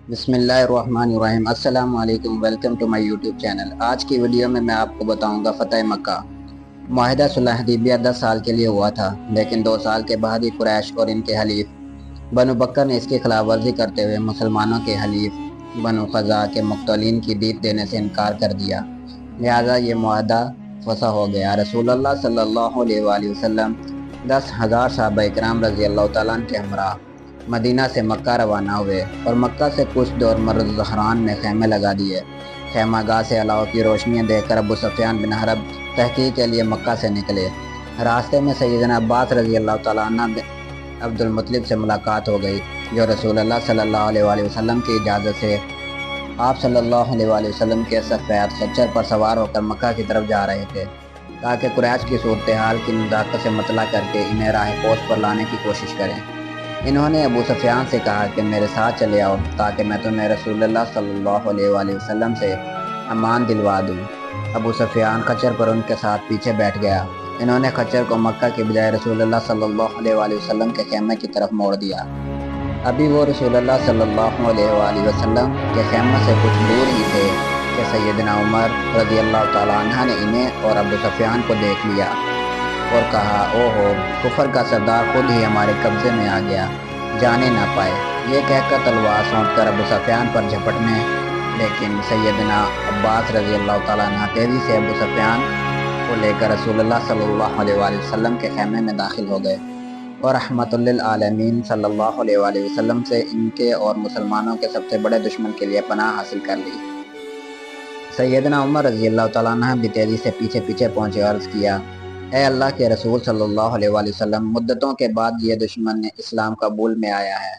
بسم اللہ الرحمن الرحیم۔ السلام علیکم، welcome to my YouTube channel. آج کی ویڈیو میں آپ کو بتاؤں گا فتح مکہ۔ معاہدہ صلح حدیبیہ 10 سال کے لیے ہوا تھا، لیکن 2 سال کے بعد ہی قریش اور ان کے حلیف بنو بکر نے اس کی خلاف ورزی کرتے ہوئے مسلمانوں کے حلیف بنو خزاعہ کے مقتولین کی دیت دینے سے انکار کر دیا، لہذا یہ معاہدہ فسخ ہو گیا۔ رسول اللہ صلی اللہ علیہ وآلہ وسلم 10,000 صحابہ اکرام رضی اللہ تعالیٰ عنہ کے ہمراہ مدینہ سے مکہ روانہ ہوئے اور مکہ سے کچھ دور مرز زہران میں خیمے لگا دیے۔ خیمہ گاہ سے علاؤ کی روشنیاں دیکھ کر ابو سفیان بن حرب تحقیق کے لیے مکہ سے نکلے۔ راستے میں سیدنا عباس رضی اللہ تعالیٰ عنہ بن عبد المطلب سے ملاقات ہو گئی، جو رسول اللہ صلی اللہ علیہ وآلہ وسلم کی اجازت سے آپ صلی اللہ علیہ وآلہ وسلم کے سفید خچر پر سوار ہو کر مکہ کی طرف جا رہے تھے، تاکہ قریش کی صورتحال کی نزاکت سے مطلع کر کے انہیں راہ پوست پر لانے کی کوشش کریں۔ انہوں نے ابو سفیان سے کہا کہ میرے ساتھ چلے آؤ تاکہ میں تمہیں رسول اللہ صلی اللہ علیہ وآلہ وسلم سے امان دلوا دوں۔ ابو سفیان خچر پر ان کے ساتھ پیچھے بیٹھ گیا۔ انہوں نے خچر کو مکہ کی بجائے رسول اللہ صلی اللہ علیہ وآلہ وسلم کے خیمے کی طرف موڑ دیا۔ ابھی وہ رسول اللہ صلی اللہ علیہ وآلہ وسلم کے خیمے سے کچھ دور ہی تھے کہ سیدنا عمر رضی اللہ تعالیٰ عنہ نے انہیں اور ابو سفیان کو دیکھ لیا اور کہا، او ہو، کفر کا سردار خود ہی ہمارے قبضے میں آ گیا، جانے نہ پائے۔ یہ کہہ کر تلوار سونپ کر ابو سفیان پر جھپٹنے، لیکن سیدنا عباس رضی اللہ تعالیٰ عنہ تیزی سے ابو سفیان کو لے کر رسول اللہ صلی اللہ علیہ وآلہ وسلم کے خیمے میں داخل ہو گئے اور رحمت للعالمین صلی اللہ علیہ وآلہ وسلم سے ان کے اور مسلمانوں کے سب سے بڑے دشمن کے لیے پناہ حاصل کر لی۔ سیدنا عمر رضی اللہ تعالیٰ عنہ بھی تیزی سے پیچھے پیچھے پہنچے، عرض کیا، اے اللہ کے رسول صلی اللہ علیہ وآلہ وسلم، مدتوں کے بعد یہ دشمن اسلام قبول میں آیا ہے،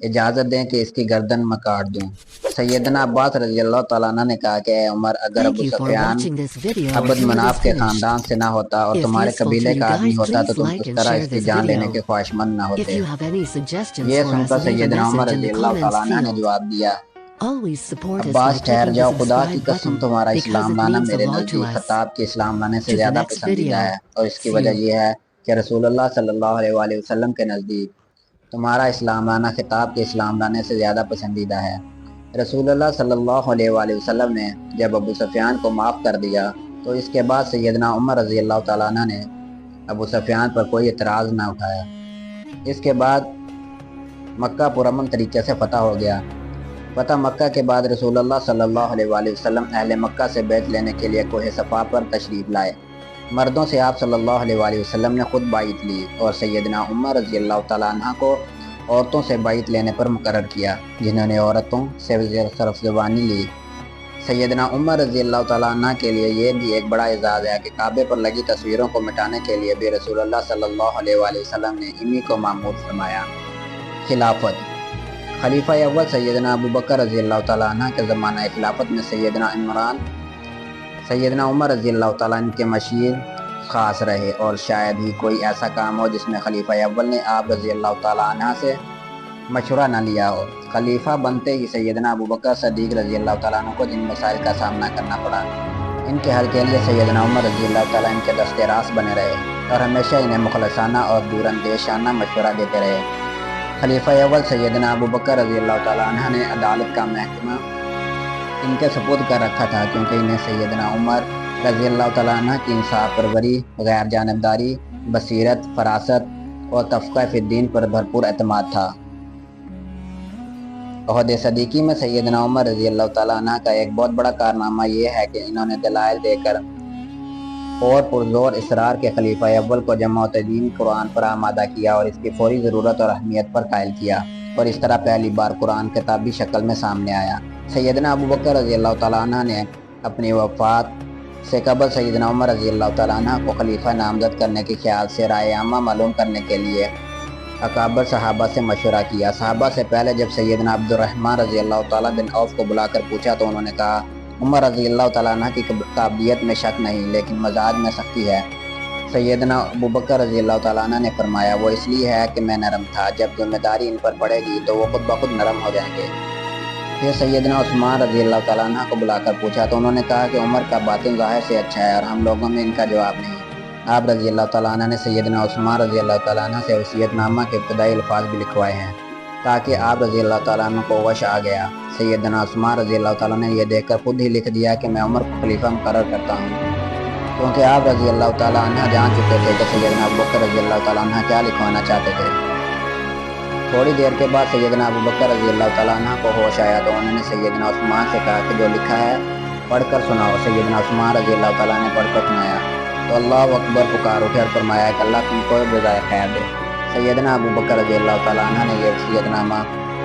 اجازت دیں کہ اس کی گردن میں کاٹ دوں۔ سیدنا عباس رضی اللہ تعالیٰ عنہ نے کہا کہ اے عمر، اگر ابو سفیان عبد مناف کے خاندان سے نہ ہوتا اور تمہارے قبیلے کا آدمی ہوتا تو تم اس طرح اس کی جان لینے کے خواہش مند نہ ہوتے۔ یہ سن کر سیدنا عمر رضی اللہ تعالیٰ عنہ نے جواب دیا، عباس ٹھہر جاؤ، خدا کی قسم تمہارا اسلام لانا میرے نزدیک خطاب کے اسلام لانے سے زیادہ پسندیدہ ہے، اور اس کی وجہ یہ ہے کہ رسول اللہ صلی اللہ علیہ وآلہ وسلم کے نزدیک تمہارا اسلام لانا خطاب کے اسلام لانے سے زیادہ پسندیدہ ہے۔ رسول اللہ صلی اللہ علیہ وآلہ وسلم نے جب ابو سفیان کو معاف کر دیا تو اس کے بعد سیدنا عمر رضی اللہ تعالیٰ عنہ نے ابو سفیان پر کوئی اعتراض نہ اٹھایا۔ اس کے بعد مکہ پرامن طریقے سے فتح ہو گیا۔ فتح مکہ کے بعد رسول اللہ صلی اللہ علیہ وآلہ وسلم اہل مکہ سے بیعت لینے کے لیے کوہ صفا پر تشریف لائے۔ مردوں سے آپ صلی اللہ علیہ وآلہ وسلم نے خود بیعت لی اور سیدنا عمر رضی اللہ تعالیٰ عنہ کو عورتوں سے بیعت لینے پر مقرر کیا، جنہوں نے عورتوں سے صرف زبانی لی۔ سیدنا عمر رضی اللہ تعالیٰ عنہ کے لیے یہ بھی ایک بڑا اعزاز ہے کہ کعبے پر لگی تصویروں کو مٹانے کے لیے بھی رسول اللہ صلی اللہ علیہ وآلہ وسلم نے انہی کو مأمور فرمایا۔ خلافت۔ خلیفہ اول سیدنا ابو بکر رضی اللہ تعالیٰ عنہ کے زمانہ خلافت میں سیدنا عمر رضی اللہ تعالیٰ عنہ کے مشیر خاص رہے، اور شاید ہی کوئی ایسا کام ہو جس میں خلیفہ اول نے آپ رضی اللہ تعالیٰ عنہ سے مشورہ نہ لیا ہو۔ خلیفہ بنتے ہی سیدنا ابو بکر صدیق رضی اللہ تعالیٰ عنہ کو جن مسائل کا سامنا کرنا پڑا، ان کے حل کے لیے سیدنا عمر رضی اللہ تعالیٰ عنہ کے دست راست بنے رہے اور ہمیشہ انہیں مخلصانہ اور دور اندیشانہ مشورہ دیتے رہے۔ خلیفہ اول سیدنا ابو بکر رضی اللہ تعالیٰ عنہ نے عدالت کا محکمہ ان کے سپرد کر رکھا تھا، کیونکہ انہیں سیدنا عمر رضی اللہ تعالیٰ عنہ کی انصاف پروری، غیر جانبداری، بصیرت، فراست اور تفقہ فی الدین پر بھرپور اعتماد تھا۔ عہد صدیقی میں سیدنا عمر رضی اللہ تعالیٰ عنہ کا ایک بہت بڑا کارنامہ یہ ہے کہ انہوں نے دلائل دے کر اور پرزور اصرار کے خلیفہ اول کو جمع و تدوین قرآن پر آمادہ کیا اور اس کی فوری ضرورت اور اہمیت پر قائل کیا، اور اس طرح پہلی بار قرآن کتابی شکل میں سامنے آیا۔ سیدنا ابو بکر رضی اللہ تعالیٰ عنہ نے اپنی وفات سے قبل سیدنا عمر رضی اللہ تعالیٰ عنہ کو خلیفہ نامزد کرنے کے خیال سے رائے عامہ معلوم کرنے کے لیے اکابر صحابہ سے مشورہ کیا۔ صحابہ سے پہلے جب سیدنا عبد الرحمن رضی اللہ تعالیٰ بن عوف کو بلا کر پوچھا تو انہوں نے کہا، عمر رضی اللہ تعالیٰ عنہ کی قابلیت میں شک نہیں، لیکن مزاج میں سختی ہے۔ سیدنا ابو بکر رضی اللہ تعالیٰ عنہ نے فرمایا، وہ اس لیے ہے کہ میں نرم تھا، جب ذمہ داری ان پر پڑے گی تو وہ خود بخود نرم ہو جائیں گے۔ پھر سیدنا عثمان رضی اللہ تعالیٰ عنہ کو بلا کر پوچھا تو انہوں نے کہا کہ عمر کا باطن ظاہر سے اچھا ہے اور ہم لوگوں میں ان کا جواب نہیں۔ آپ رضی اللہ تعالیٰ عنہ نے سیدنا عثمان رضی اللہ تعالیٰ عنہ سے وصیت نامہ کے ابتدائی الفاظ بھی لکھوائے ہیں۔ تاکہ آپ رضی اللہ تعالیٰ عنہ کو وش آ گیا۔ سیدنا عثمان رضی اللہ تعالیٰ نے یہ دیکھ کر خود ہی لکھ دیا کہ میں عمر کو خلیفہ مقرر کرتا ہوں، کیونکہ آپ رضی اللہ تعالیٰ عنہ جان چکے تھے کہ سیدنا ابوبکر رضی اللہ تعالیٰ عنہ کیا لکھوانا چاہتے تھے۔ تھوڑی دیر کے بعد سیدنا ابوبکر رضی اللہ تعالیٰ عنہ کو ہوش آیا تو انہوں نے سیدنا عثمان سے کہا کہ جو لکھا ہے پڑھ کر سناؤ۔ سیدنا عثمان رضی اللہ تعالیٰ نے پڑھ کر سنایا تو اللہ اکبر پکار اٹھے اور فرمایا کہ اللہ تم کو جزائے خیر دے۔ سیدنا ابوبکر رضی اللہ تعالیٰ عنہ نے یہ وصیت نامہ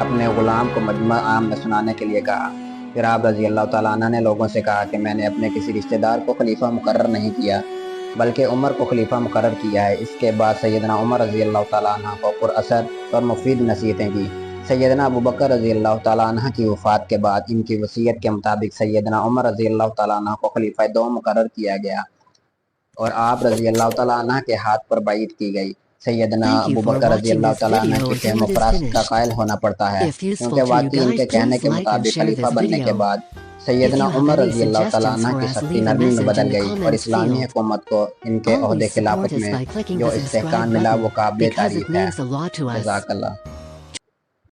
اپنے غلام کو مجمع عام میں سنانے کے لیے کہا۔ پھر آپ رضی اللہ تعالیٰ عنہ نے لوگوں سے کہا کہ میں نے اپنے کسی رشتہ دار کو خلیفہ مقرر نہیں کیا بلکہ عمر کو خلیفہ مقرر کیا ہے۔ اس کے بعد سیدنا عمر رضی اللہ تعالیٰ عنہ کو پر اثر اور مفید نصیحتیں کی۔ سیدنا ابوبکر رضی اللہ تعالیٰ عنہ کی وفات کے بعد ان کی وصیت کے مطابق سیدنا عمر رضی اللہ تعالیٰ عنہ کو خلیفہ دوم مقرر کیا گیا اور آپ رضی اللہ تعالیٰ عنہ کے ہاتھ پر بیعت کی گئی۔ سیدنا ابوبکر رضی اللہ تعالیٰ عنہ کی فہم و فراست کا قائل ہونا پڑتا ہے، کیونکہ واقعی ان کے کہنے کے مطابق خلیفہ بننے کے بعد سیدنا عمر رضی اللہ تعالیٰ عنہ کی سختی نرمی میں بدل گئی اور اسلامی حکومت کو ان کے عہدے خلافت میں جو استحکام ملا وہ قابل تعریف ہے۔ جزاک اللہ۔